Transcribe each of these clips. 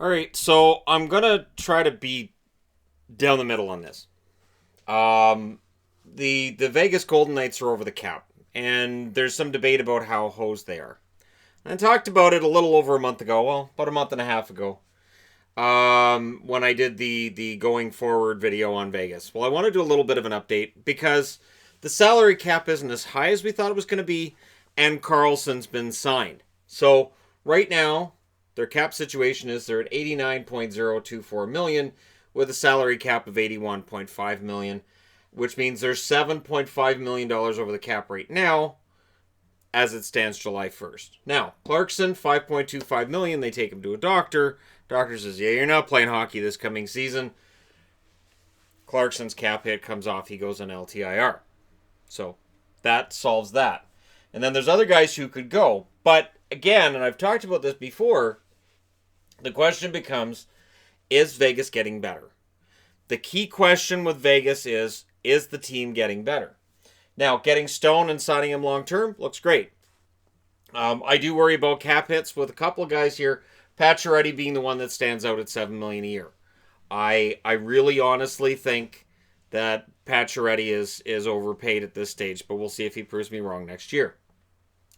All right, so I'm gonna try to be down the middle on this. Um, the Vegas Golden Knights are over the cap, and there's some debate about how hosed they are. I talked about it a little over a month ago. Well, about a month and a half ago. When I did the going forward video on Vegas. Well, I want to do a little bit of an update because the salary cap isn't as high as we thought it was going to be, and Karlsson's been signed. So right now, their cap situation is they're at 89.024 million with a salary cap of 81.5 million, which means there's $7.5 million over the cap right now as it stands July 1st. Now, Karlsson, 5.25 million, they take him to a doctor. Doctor says, yeah, you're not playing hockey this coming season. Karlsson's cap hit comes off, he goes on LTIR. So that solves that. And then there's other guys who could go. But again, and I've talked about this before, the question becomes, is Vegas getting better? The key question with Vegas is the team getting better? Now, getting Stone and signing him long term looks great. I do worry about cap hits with a couple of guys here. Pacioretty being the one that stands out at $7 million a year. I really honestly think that Pacioretty is overpaid at this stage, but we'll see if he proves me wrong next year.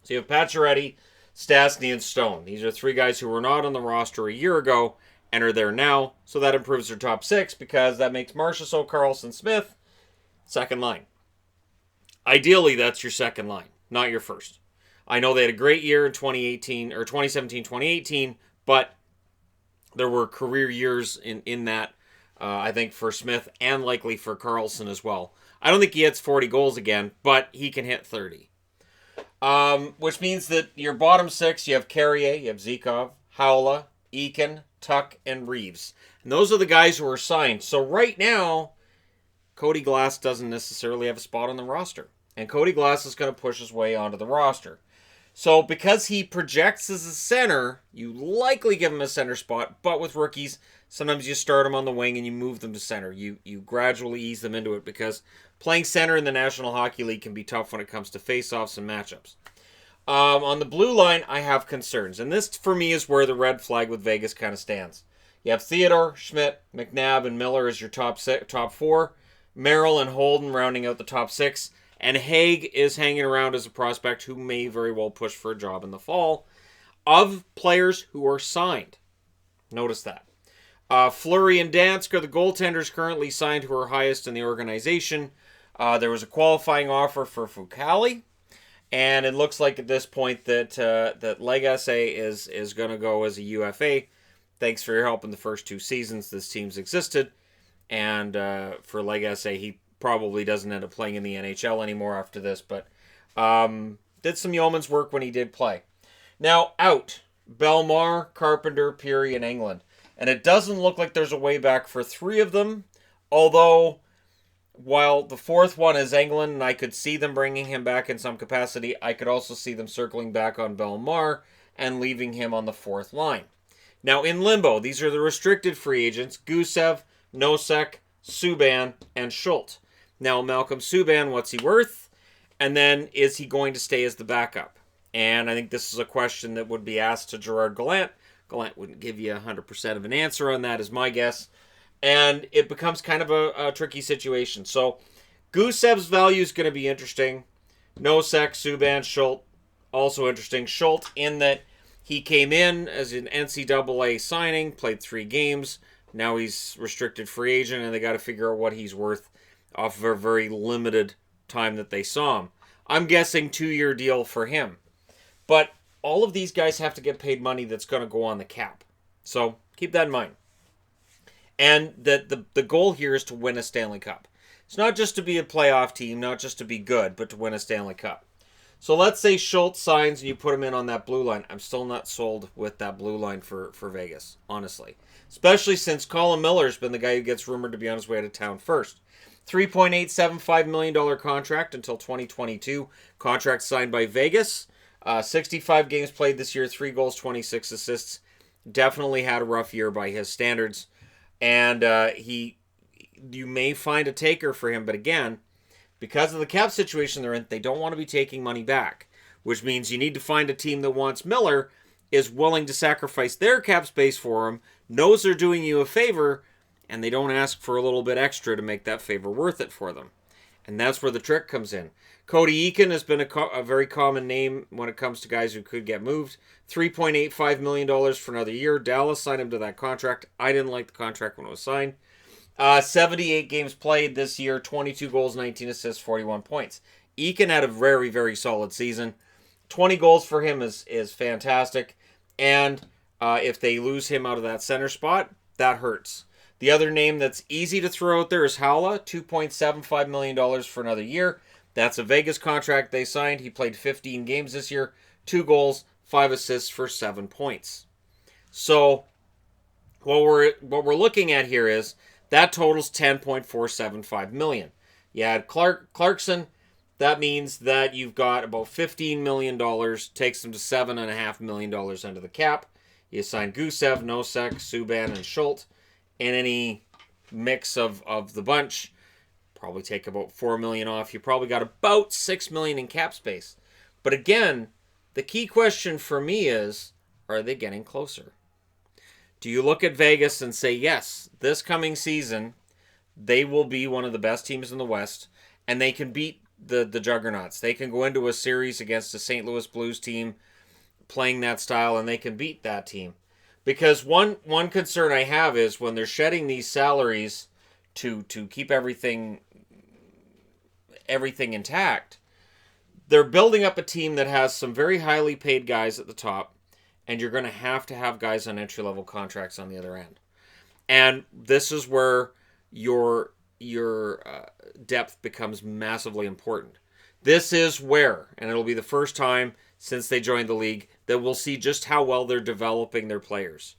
So you have Pacioretty, Stastny, and Stone. These are three guys who were not on the roster a year ago and are there now, so that improves their top six because that makes Marchessault, Karlsson, Smith second line. Ideally, that's your second line, not your first. I know they had a great year in 2018 or 2017, 2018, but there were career years in that, I think, for Smith and likely for Karlsson as well. I don't think he hits 40 goals again, but he can hit 30. Which means that your bottom six, you have Carrier, you have Zikov, Haula, Eakin, Tuck, and Reeves. And those are the guys who are signed. So right now, Cody Glass doesn't necessarily have a spot on the roster. And Cody Glass is going to push his way onto the roster. So because he projects as a center, you likely give him a center spot. But with rookies, sometimes you start them on the wing and you move them to center. You gradually ease them into it because playing center in the National Hockey League can be tough when it comes to face-offs and matchups. On the blue line, I have concerns. And this, for me, is where the red flag with Vegas kind of stands. You have Theodore, Schmidt, McNabb, and Miller as your top four. Merrill and Holden rounding out the top six. And Haig is hanging around as a prospect who may very well push for a job in the fall. Of players who are signed. Notice that. Fleury and Dansk are the goaltenders currently signed who are highest in the organization. There was a qualifying offer for Fucali. And it looks like at this point that Legace is going to go as a UFA. Thanks for your help in the first two seasons this team's existed. And for Legace, he probably doesn't end up playing in the NHL anymore after this, but did some yeoman's work when he did play. Now, out, Belmar, Carpenter, Peary, and England. And it doesn't look like there's a way back for three of them, although while the fourth one is England, and I could see them bringing him back in some capacity, I could also see them circling back on Belmar and leaving him on the fourth line. Now, in limbo, these are the restricted free agents, Gusev, Nosek, Subban, and Schultz. Now, Malcolm Subban, what's he worth? And then, is he going to stay as the backup? And I think this is a question that would be asked to Gerard Gallant. Gallant wouldn't give you 100% of an answer on that, is my guess. And it becomes kind of a tricky situation. So, Gusev's value is going to be interesting. Nosek, Subban, Schultz, also interesting. Schultz, in that he came in as an NCAA signing, played 3 games. Now he's restricted free agent, and they got to figure out what he's worth off of a very limited time that they saw him. I'm guessing 2-year deal for him. But all of these guys have to get paid money that's going to go on the cap. So keep that in mind. And the goal here is to win a Stanley Cup. It's not just to be a playoff team, not just to be good, but to win a Stanley Cup. So let's say Schultz signs and you put him in on that blue line. I'm still not sold with that blue line for Vegas, honestly. Especially since Colin Miller's been the guy who gets rumored to be on his way to town first. $3.875 million contract until 2022. Contract signed by Vegas. 65 games played this year, 3 goals, 26 assists. Definitely had a rough year by his standards. And you may find a taker for him, but again, because of the cap situation they're in, they don't want to be taking money back, which means you need to find a team that wants Miller is willing to sacrifice their cap space for him, knows they're doing you a favor, and they don't ask for a little bit extra to make that favor worth it for them. And that's where the trick comes in. Cody Eakin has been a very common name when it comes to guys who could get moved. $3.85 million for another year. Dallas signed him to that contract. I didn't like the contract when it was signed. 78 games played this year, 22 goals, 19 assists, 41 points. Eakin had a very, very solid season. 20 goals for him is fantastic. And if they lose him out of that center spot, that hurts. The other name that's easy to throw out there is Haula, $2.75 million for another year. That's a Vegas contract they signed. He played 15 games this year, 2 goals, 5 assists for 7 points. So what we're looking at here is that totals $10.475 million. You add Karlsson, that means that you've got about $15 million, takes them to $7.5 million under the cap. You assign Gusev, Nosek, Subban, and Schultz. In any mix of the bunch, probably take about $4 million off. You probably got about $6 million in cap space. But again, the key question for me is, are they getting closer? Do you look at Vegas and say, yes, this coming season, they will be one of the best teams in the West, and they can beat the juggernauts. They can go into a series against a St. Louis Blues team playing that style, and they can beat that team. Because one concern I have is when they're shedding these salaries to keep everything intact, they're building up a team that has some very highly paid guys at the top, and you're going to have guys on entry-level contracts on the other end. And this is where your depth becomes massively important. This is where, and it'll be the first time since they joined the league, that we'll see just how well they're developing their players.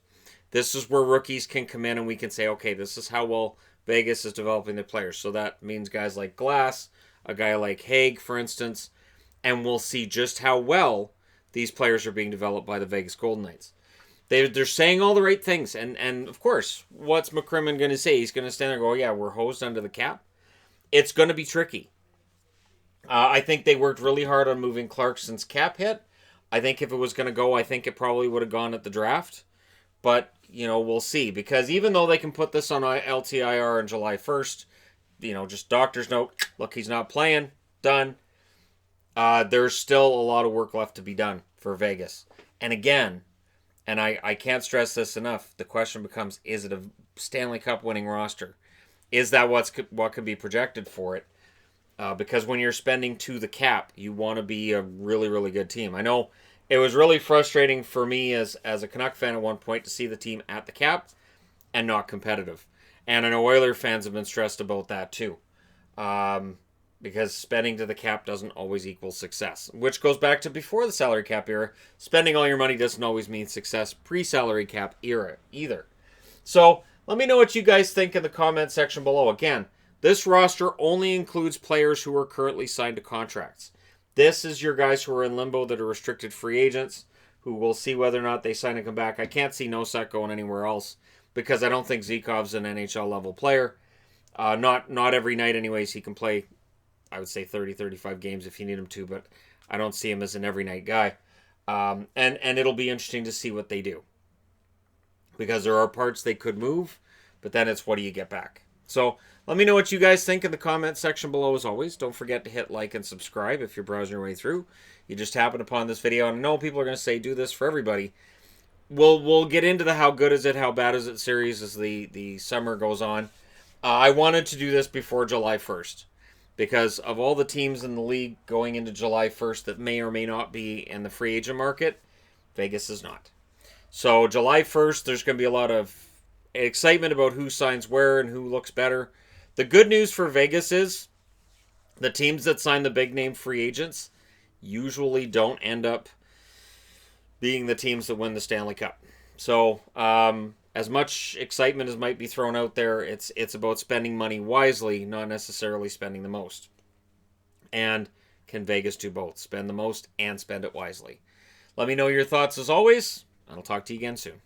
This is where rookies can come in and we can say, okay, this is how well Vegas is developing their players. So that means guys like Glass, a guy like Haig, for instance, and we'll see just how well these players are being developed by the Vegas Golden Knights. They're saying all the right things, and of course, what's McCrimmon going to say? He's going to stand there and go, yeah, we're hosed under the cap. It's going to be tricky. I think they worked really hard on moving Clarkson's cap hit. I think if it was going to go, I think it probably would have gone at the draft. But, we'll see. Because even though they can put this on LTIR on July 1st, just doctor's note, look, he's not playing, done. There's still a lot of work left to be done for Vegas. And again, and I can't stress this enough, the question becomes, is it a Stanley Cup winning roster? Is that what could be projected for it? Because when you're spending to the cap, you want to be a really, really good team. I know it was really frustrating for me as a Canuck fan at one point to see the team at the cap and not competitive. And I know Oiler fans have been stressed about that too. Because spending to the cap doesn't always equal success. Which goes back to before the salary cap era. Spending all your money doesn't always mean success pre-salary cap era either. So let me know what you guys think in the comment section below. Again, this roster only includes players who are currently signed to contracts. This is your guys who are in limbo that are restricted free agents, who will see whether or not they sign and come back. I can't see Nosek going anywhere else because I don't think Zikov's an NHL level player. Not every night anyways. He can play, I would say 30, 35 games if you need him to, but I don't see him as an every night guy. And it'll be interesting to see what they do. Because there are parts they could move, but then it's what do you get back? So let me know what you guys think in the comment section below as always. Don't forget to hit like and subscribe if you're browsing your way through. You just happened upon this video, and I know people are going to say do this for everybody. We'll get into the how good is it, how bad is it series as the summer goes on. I wanted to do this before July 1st because of all the teams in the league going into July 1st that may or may not be in the free agent market, Vegas is not. So July 1st, there's going to be a lot of excitement about who signs where and who looks better. The good news for Vegas is the teams that sign the big name free agents usually don't end up being the teams that win the Stanley Cup. So as much excitement as might be thrown out there, it's about spending money wisely, not necessarily spending the most. And can Vegas do both? Spend the most and spend it wisely. Let me know your thoughts as always, and I'll talk to you again soon.